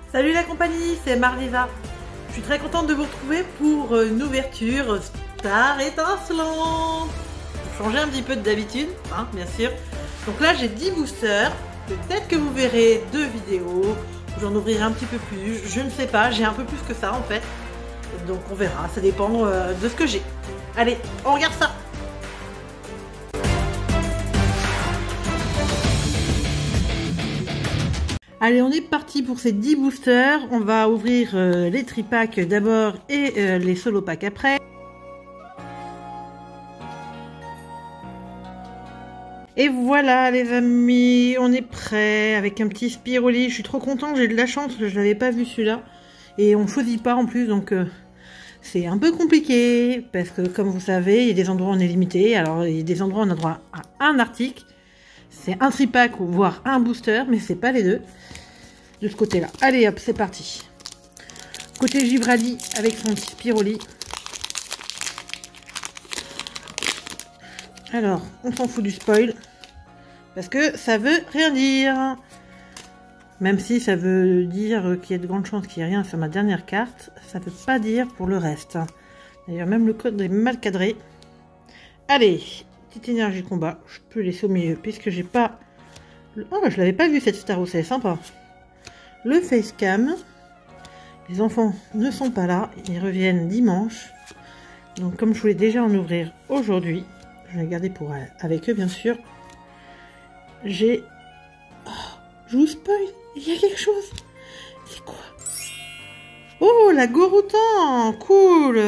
Salut la compagnie, c'est Marliva. Je suis très contente de vous retrouver pour une ouverture Star étincelante. Pour changer un petit peu d'habitude, hein, bien sûr. Donc là j'ai 10 boosters. Peut-être que vous verrez 2 vidéos. J'en ouvrirai un petit peu plus. Je ne sais pas, j'ai un peu plus que ça en fait. Donc on verra, ça dépend de ce que j'ai. Allez, on regarde ça. Allez, on est parti pour ces 10 boosters. On va ouvrir les tripacks d'abord et les solo packs après. Et voilà les amis, on est prêt avec un petit Spiroli. Je suis trop contente, j'ai de la chance, je l'avais pas vu celui-là. Et on choisit pas en plus, donc c'est un peu compliqué. Parce que comme vous savez, il y a des endroits où on est limité. Alors il y a des endroits où on a droit à un article. C'est un tripack ou voire un booster, mais c'est pas les deux. De ce côté-là. Allez hop, c'est parti. Côté Givraldi avec son petit Spiroli. Alors, on s'en fout du spoil. Parce que ça veut rien dire. Même si ça veut dire qu'il y a de grandes chances qu'il n'y ait rien sur ma dernière carte, ça ne veut pas dire pour le reste. D'ailleurs, même le code est mal cadré. Allez, petite énergie combat. Je peux laisser au milieu puisque j'ai pas... Oh, je l'avais pas vu cette Star Wars, c'est sympa. Le facecam. Les enfants ne sont pas là, ils reviennent dimanche. Donc comme je voulais déjà en ouvrir aujourd'hui, je vais garder pour avec eux bien sûr. J'ai... Oh, je vous spoil, il y a quelque chose. C'est quoi? Oh, la Goroutan, cool.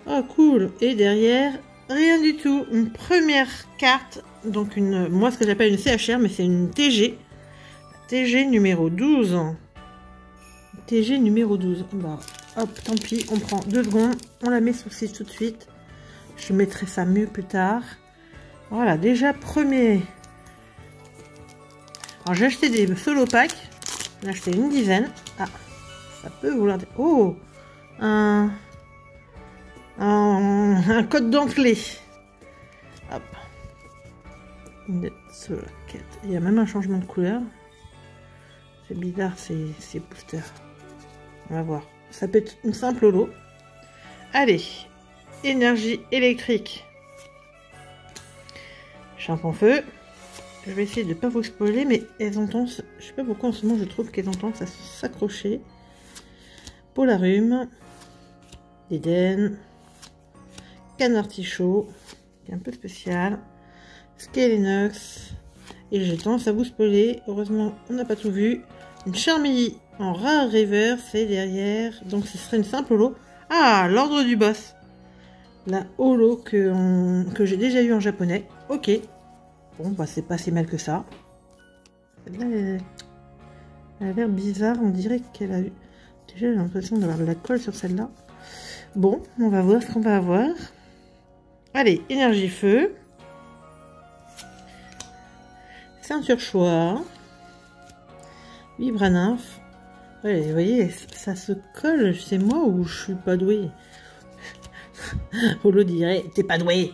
Oh, cool. Et derrière, rien du tout. Une première carte, donc une, moi ce que j'appelle une CHR, mais c'est une TG. TG numéro 12. TG numéro 12. Bah, hop, tant pis, on prend 2 secondes. On la met sous 6 tout de suite. Je mettrai ça mieux plus tard. Voilà, déjà premier. Alors j'ai acheté des solo packs. J'ai acheté une dizaine. Ah, ça peut vouloir dire... Oh, un code d'entrée. Hop. Il y a même un changement de couleur. C'est bizarre ces boosters. On va voir. Ça peut être une simple holo. Allez. Énergie électrique. Charbon feu. Je vais essayer de ne pas vous spoiler, mais elles ont tendance... Je sais pas pourquoi en ce moment je trouve qu'elles ont tendance à s'accrocher. Polarum. Eden. Canard Tichot. Qui est un peu spécial. Skelenox. Et j'ai tendance à vous spoiler. Heureusement, on n'a pas tout vu. Une Charmilly en rare reverse et derrière. Donc ce serait une simple holo. Ah, l'ordre du boss. La holo que j'ai déjà eu en japonais. Ok. Bon, bah c'est pas si mal que ça. Celle-là, elle a l'air bizarre. On dirait qu'elle a eu... Déjà, j'ai l'impression d'avoir de la colle sur celle-là. Bon, on va voir ce qu'on va avoir. Allez, énergie feu. Ceinture choix. Vibranymphe. Ouais, vous voyez, ça se colle. C'est moi ou je suis pas douée? Holo dirait, t'es pas doué.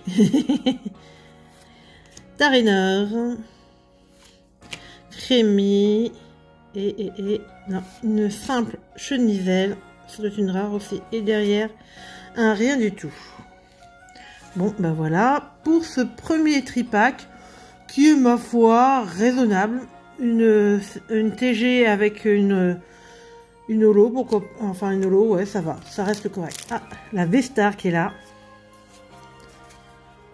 Tarinor. Crémy. Non, une simple cheniselle. Ça doit être une rare aussi. Et derrière, un rien du tout. Bon, ben voilà. Pour ce premier tripack, qui est, ma foi, raisonnable. Une TG avec une holo, pourquoi, enfin une holo, ouais, ça va, ça reste correct. Ah, la V-Star qui est là.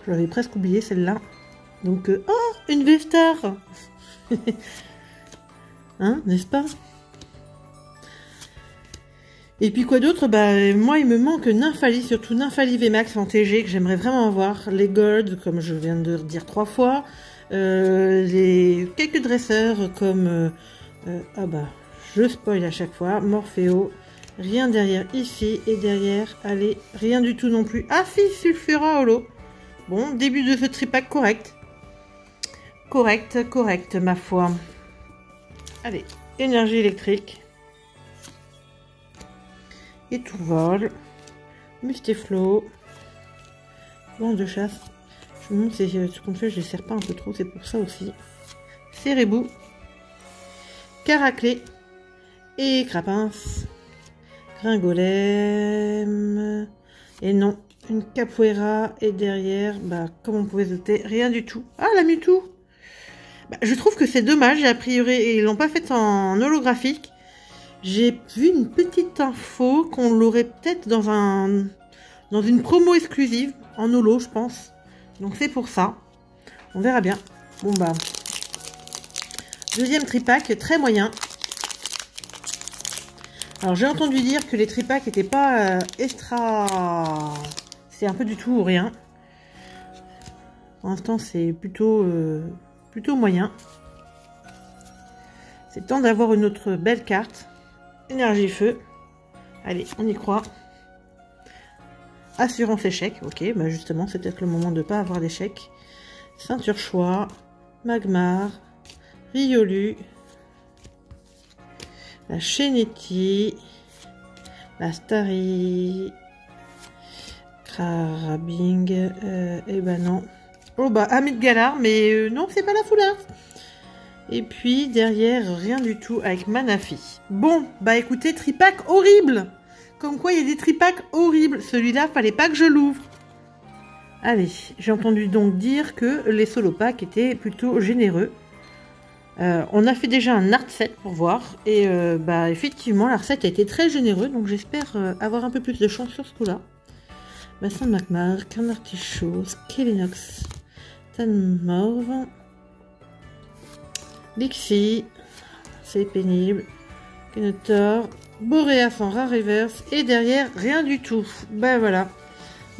Je l'avais presque oublié celle-là. Donc, oh, une V-Star. Hein, n'est-ce pas? Et puis quoi d'autre? Bah, moi, il me manque Nymphali, surtout Nymphali VMAX en TG, que j'aimerais vraiment avoir. Les Gold, comme je viens de dire 3 fois. Quelques dresseurs comme... ah bah, je spoil à chaque fois. Morpheo. Rien derrière ici. Et derrière, allez, rien du tout non plus. Ah si, Sulfura Holo. Bon, début de ce tripack correct. Correct, ma foi. Allez, énergie électrique. Et tout vol. Mustéflo. Lance de chasse. Je me demande si ce qu'on fait, je les serre pas un peu trop, c'est pour ça aussi. Cérébou. Caraclé. Et Crapins. Gringolem. Et non, une Capoeira. Et derrière, bah, comme on pouvait noter, rien du tout. Ah, la Mewtwo. Bah, je trouve que c'est dommage. A priori, ils l'ont pas fait en holographique. J'ai vu une petite info qu'on l'aurait peut-être dans une promo exclusive. En holo, je pense. Donc c'est pour ça. On verra bien. Bon bah. Deuxième tripack, très moyen. Alors j'ai entendu dire que les tripacks n'étaient pas extra... C'est un peu du tout ou rien. Pour l'instant c'est plutôt moyen. C'est temps d'avoir une autre belle carte. Énergie feu. Allez, on y croit. Assurance échec. Ok, bah justement c'est peut-être le moment de ne pas avoir d'échec. Ceinture choix. Magmar. Riolu. La Cheneti, la Starry, Crabing, et ben non. Oh bah, Amit Galar, mais non, c'est pas la foulard. Et puis derrière, rien du tout avec Manafi. Bon, bah écoutez, tripack horrible. Comme quoi, il y a des tripacks horribles. Celui-là, fallait pas que je l'ouvre. Allez, j'ai entendu donc dire que les solo packs étaient plutôt généreux. On a fait déjà un art set pour voir et bah effectivement l'art set a été très généreux, donc j'espère avoir un peu plus de chance sur ce coup-là. Bassin de Magmar, Carnartichaud, Skelenox, Tanmorve, Lixie, c'est pénible, Kenotor, Boréas en rare reverse et derrière rien du tout. Bah voilà.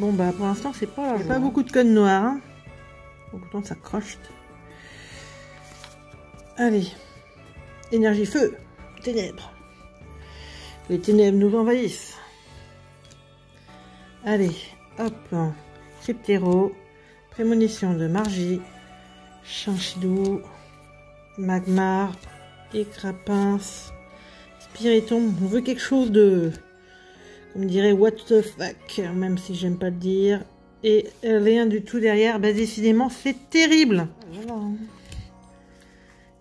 Bon bah pour l'instant c'est pas beaucoup de codes noirs. Hein. Donc autant ça croche. Allez, énergie feu, ténèbres. Les ténèbres nous envahissent. Allez, hop, Cryptéro, prémonition de Margie, Chinchidou, Magmar, Écrapins, Spiritomb. On veut quelque chose de, comme dirait what the fuck, même si j'aime pas le dire. Et rien du tout derrière, bah décidément c'est terrible. Voilà.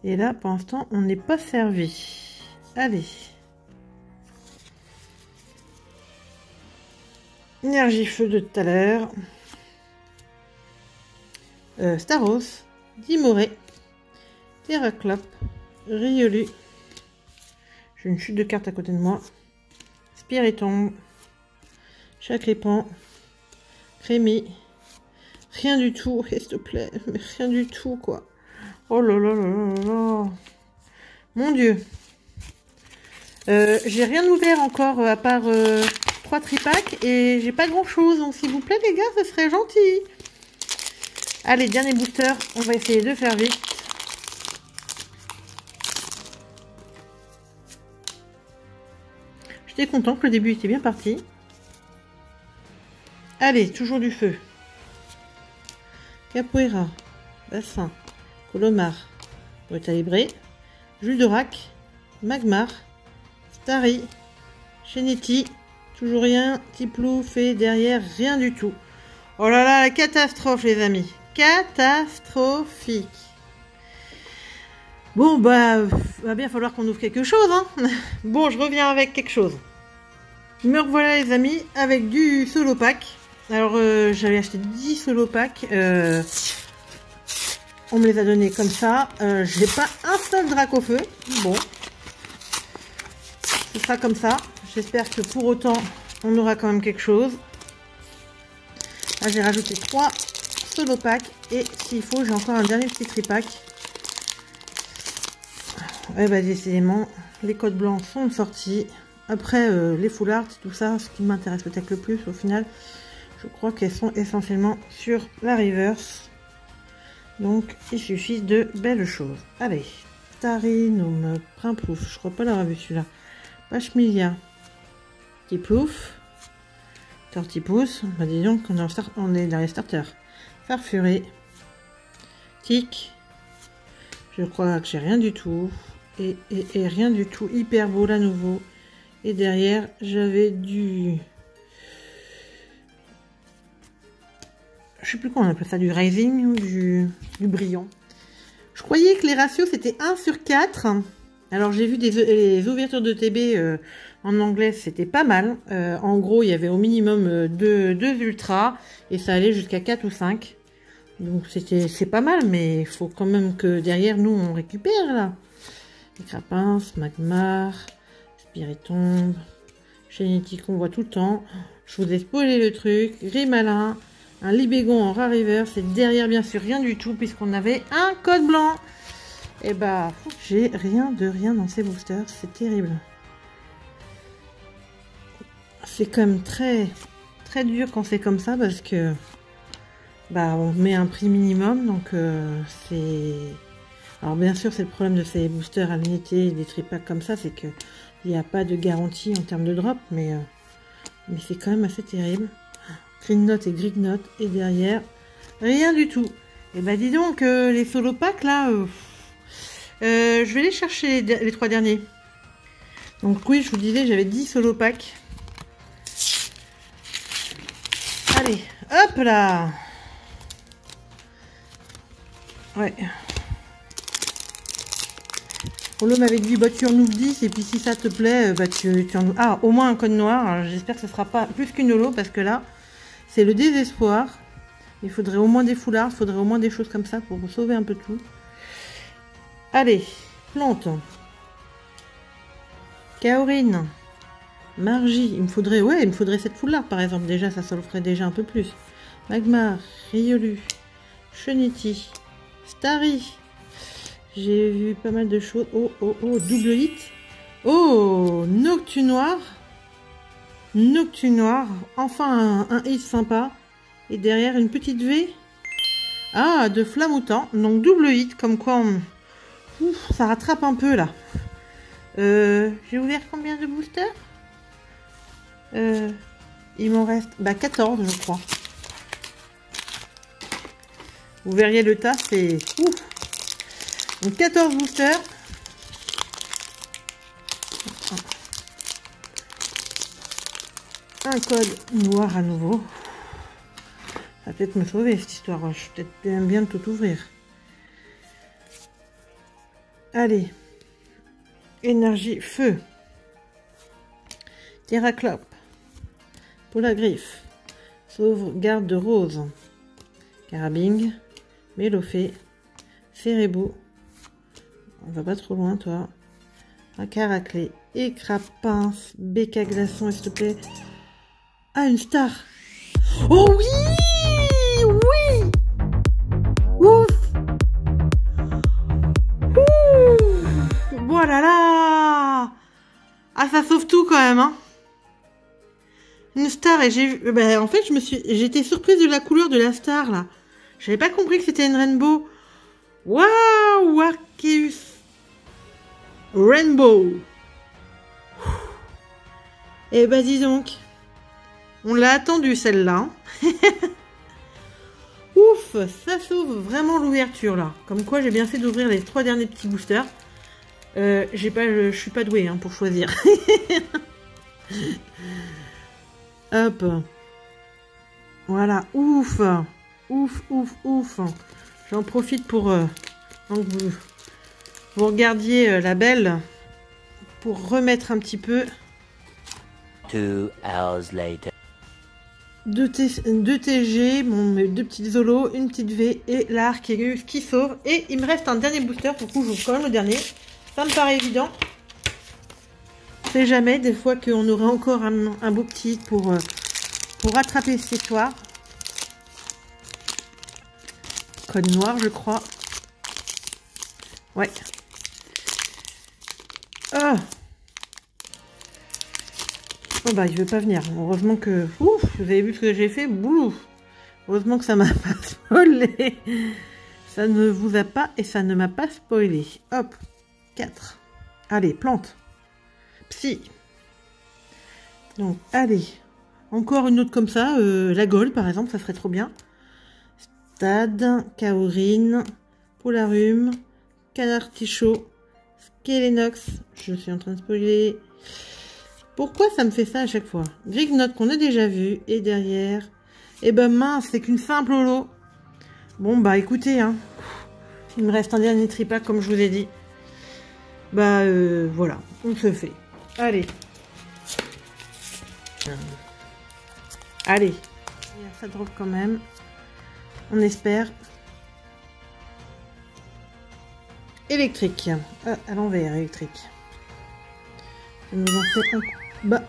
Et là, pour l'instant, on n'est pas servi. Allez. Énergie feu de tout à l'heure. Staros. Dimoré. Terraclop. Riolu. J'ai une chute de cartes à côté de moi. Spiritomb. Chacrépan. Crémy. Rien du tout, s'il te plaît. Mais rien du tout, quoi. Oh là là là là là. Mon Dieu. J'ai rien ouvert encore à part 3 tripacks et j'ai pas grand chose. Donc s'il vous plaît les gars, ce serait gentil. Allez, dernier booster. On va essayer de faire vite. J'étais content que le début était bien parti. Allez, toujours du feu. Capoeira. Bassin. Colomar, Brutalibré, Jules d'Orac, Magmar, Starry, Cheneti, toujours rien, Tiplouf et derrière rien du tout. Oh là là, la catastrophe les amis, catastrophique. Bon bah, va bien falloir qu'on ouvre quelque chose hein. Bon, je reviens avec quelque chose. Me revoilà les amis avec du solo pack. Alors j'avais acheté 10 solo packs. On me les a donnés comme ça. J'ai pas un seul Dracofeu. Bon. Ce sera comme ça. J'espère que pour autant, on aura quand même quelque chose. Là, j'ai rajouté 3 solo packs. Et s'il faut, j'ai encore un dernier petit tripack. Ouais, bah, décidément, les codes blancs sont sortis. Après, les full art, tout ça, ce qui m'intéresse peut-être le plus au final, je crois qu'elles sont essentiellement sur la reverse. Donc, il suffit de belles choses. Allez, Tarinum, Primplouf, je crois pas l'avoir vu celui-là. Pachemilia, Tiplouf, Tortipousse, bah dis donc, on est dans les starters. Farfuré, Tic, je crois que j'ai rien du tout. Et rien du tout, hyper beau là nouveau. Et derrière, j'avais du... Je sais plus comment on appelle ça, du rising ou du brillant. Je croyais que les ratios c'était 1/4. Alors j'ai vu les ouvertures de TB en anglais, c'était pas mal. En gros, il y avait au minimum deux ultras et ça allait jusqu'à 4 ou 5. Donc c'est pas mal, mais il faut quand même que derrière nous on récupère là. Les Crapins, Magmar, Spiritomb, Shenity qu'on voit tout le temps. Je vous ai spoilé le truc. Grimalin, un Libégon en Rare Reverse et derrière bien sûr rien du tout puisqu'on avait un code blanc. Et bah j'ai rien de rien dans ces boosters, c'est terrible. C'est quand même très dur quand c'est comme ça parce que bah on met un prix minimum donc c'est... Alors bien sûr c'est le problème de ces boosters à l'unité, des tripacks comme ça, c'est que il n'y a pas de garantie en termes de drop, mais c'est quand même assez terrible. Green Note et Green Note et derrière rien du tout. Et bah dis donc les solo packs là, je vais les chercher les 3 derniers. Donc oui je vous disais j'avais 10 solo packs. Allez hop là. Ouais. Polo m'avait dit bah tu en ouvres 10 et puis si ça te plaît bah tu en ouvres. Ah au moins un code noir. J'espère que ce sera pas plus qu'une holo parce que là c'est le désespoir. Il faudrait au moins des foulards, il faudrait au moins des choses comme ça pour sauver un peu tout. Allez, plante. Kaorin. Margie. Il me faudrait cette foulard par exemple. Déjà ça le ferait déjà un peu plus. Magmar, Riolu, Shenity, Starry. J'ai vu pas mal de choses. Oh, double hit. Oh, Noctunoir. Noctunoir. Enfin, un hit sympa. Et derrière, une petite V. Ah, de Flamoutant. Donc, double hit. Comme quoi, ouf, ça rattrape un peu, là. J'ai ouvert combien de boosters il m'en reste 14, je crois. Vous verriez le tas, c'est... Ouf. Donc 14 boosters. Un code noir à nouveau. Ça va peut-être me sauver cette histoire. Je vais peut-être bien tout ouvrir. Allez. Énergie feu. Terraclope. Polagriffe. Sauvegarde de rose. Carabing. Mélofée. Cérébou. On va pas trop loin, toi. Un caraclé. Et Crapince. Béca glaçon, s'il te plaît. Ah, une star. Oh oui! Oui! Ouf! Ouh! Voilà là! Ah, ça sauve tout quand même, hein. Une star et j'ai vu... Ben, en fait, j'étais surprise de la couleur de la star, là. J'avais pas compris que c'était une rainbow. Waouh! Arceus Rainbow. Et bah dis donc. On l'a attendu celle-là. Ouf, ça sauve vraiment l'ouverture là. Comme quoi j'ai bien fait d'ouvrir les 3 derniers petits boosters. Je suis pas douée hein, pour choisir. Hop. Voilà, ouf. Ouf, ouf, ouf. J'en profite pour donc vous regardiez la belle pour remettre un petit peu. 2 hours later. 2 TG, bon, mes 2 petites Zolos, une petite V et la Arceus qui sauve. Et il me reste un dernier booster, pour coup j'ouvre quand même le dernier. Ça me paraît évident. On sait jamais, des fois qu'on aurait encore un beau petit pour rattraper cette histoire. Code noir, je crois. Ouais. Oh. Oh bah il veut pas venir. Heureusement que... Ouf, vous avez vu ce que j'ai fait? Boulou. Heureusement que ça m'a pas spoilé. Ça ne vous a pas et ça ne m'a pas spoilé. Hop. 4. Allez, plante. Psy. Donc, allez. Encore une autre comme ça. La Gold, par exemple, ça serait trop bien. Stade, Kaorin, Polarum, Canard Tichot, Skelenox. Je suis en train de spoiler. Pourquoi ça me fait ça à chaque fois? Grignotte qu'on a déjà vu. Et derrière... Eh ben mince, c'est qu'une simple holo. Bon bah écoutez, hein. Il me reste un dernier tripack comme je vous ai dit. Bah voilà, on se fait. Allez. Allez. Ça drop quand même. On espère. Électrique. Ah, à l'envers, électrique. Ça nous en fait un coup. Bah.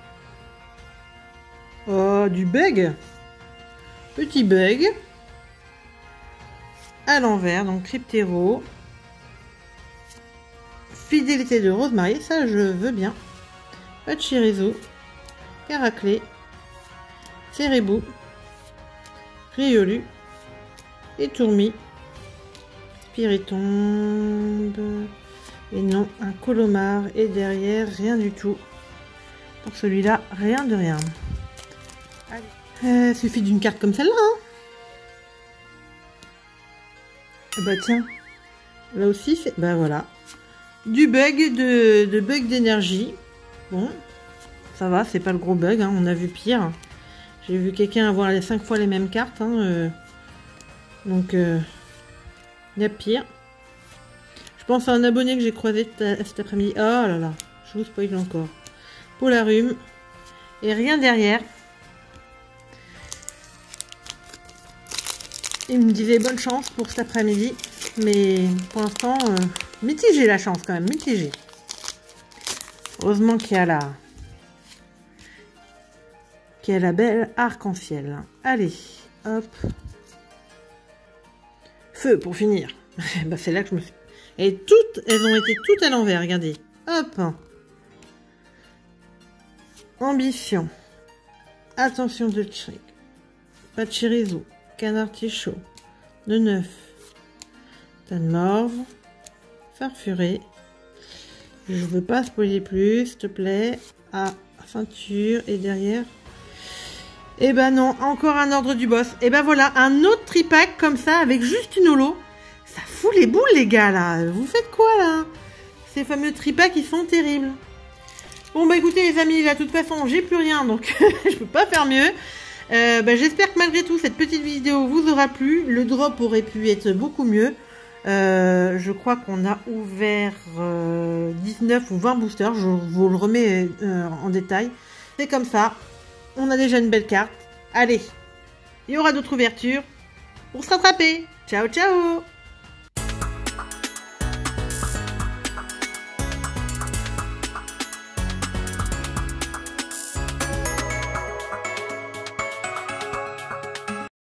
Oh, du bug. Petit bug. À l'envers, donc Cryptéro. Fidélité de Rosemary, ça je veux bien. Pachirisu. Caraclé. Cerebou. Riolu. Et Tourmi. Spiritombe. Et non, un Colomar. Et derrière, rien du tout. Pour celui-là, rien de rien. Allez. Suffit d'une carte comme celle-là. Hein. Bah tiens. Là aussi, c'est... Bah voilà. Du bug, de bug d'énergie. Bon. Ça va, c'est pas le gros bug. Hein. On a vu pire. J'ai vu quelqu'un avoir les 5 fois les mêmes cartes. Hein. Donc, il y a pire. Je pense à un abonné que j'ai croisé cet après-midi. Oh là là, je vous spoil encore. Polarum. Et rien derrière. Il me disait bonne chance pour cet après-midi. Mais pour l'instant, mitigé la chance quand même, mitigé. Heureusement qu'il y a la belle arc-en-ciel. Allez, hop. Feu pour finir. Bah, c'est là que je me suis... Et toutes, elles ont été toutes à l'envers, regardez. Hop. Ambition. Attention de check. Pachirisu. Canard Tichot. Le 9. Tanmorve. Farfuré. Je veux pas spoiler plus, s'il te plaît. Ah, ceinture. Et derrière... Et ben non, encore un ordre du boss. Et ben voilà, un autre tripack comme ça, avec juste une holo. Ça fout les boules, les gars, là. Vous faites quoi, là? Ces fameux tripacks, ils sont terribles. Bon, bah écoutez, les amis, là, de toute façon, j'ai plus rien, donc je peux pas faire mieux. J'espère que malgré tout, cette petite vidéo vous aura plu. Le drop aurait pu être beaucoup mieux. Je crois qu'on a ouvert 19 ou 20 boosters. Je vous le remets en détail. C'est comme ça. On a déjà une belle carte. Allez, il y aura d'autres ouvertures pour se rattraper. Ciao, ciao!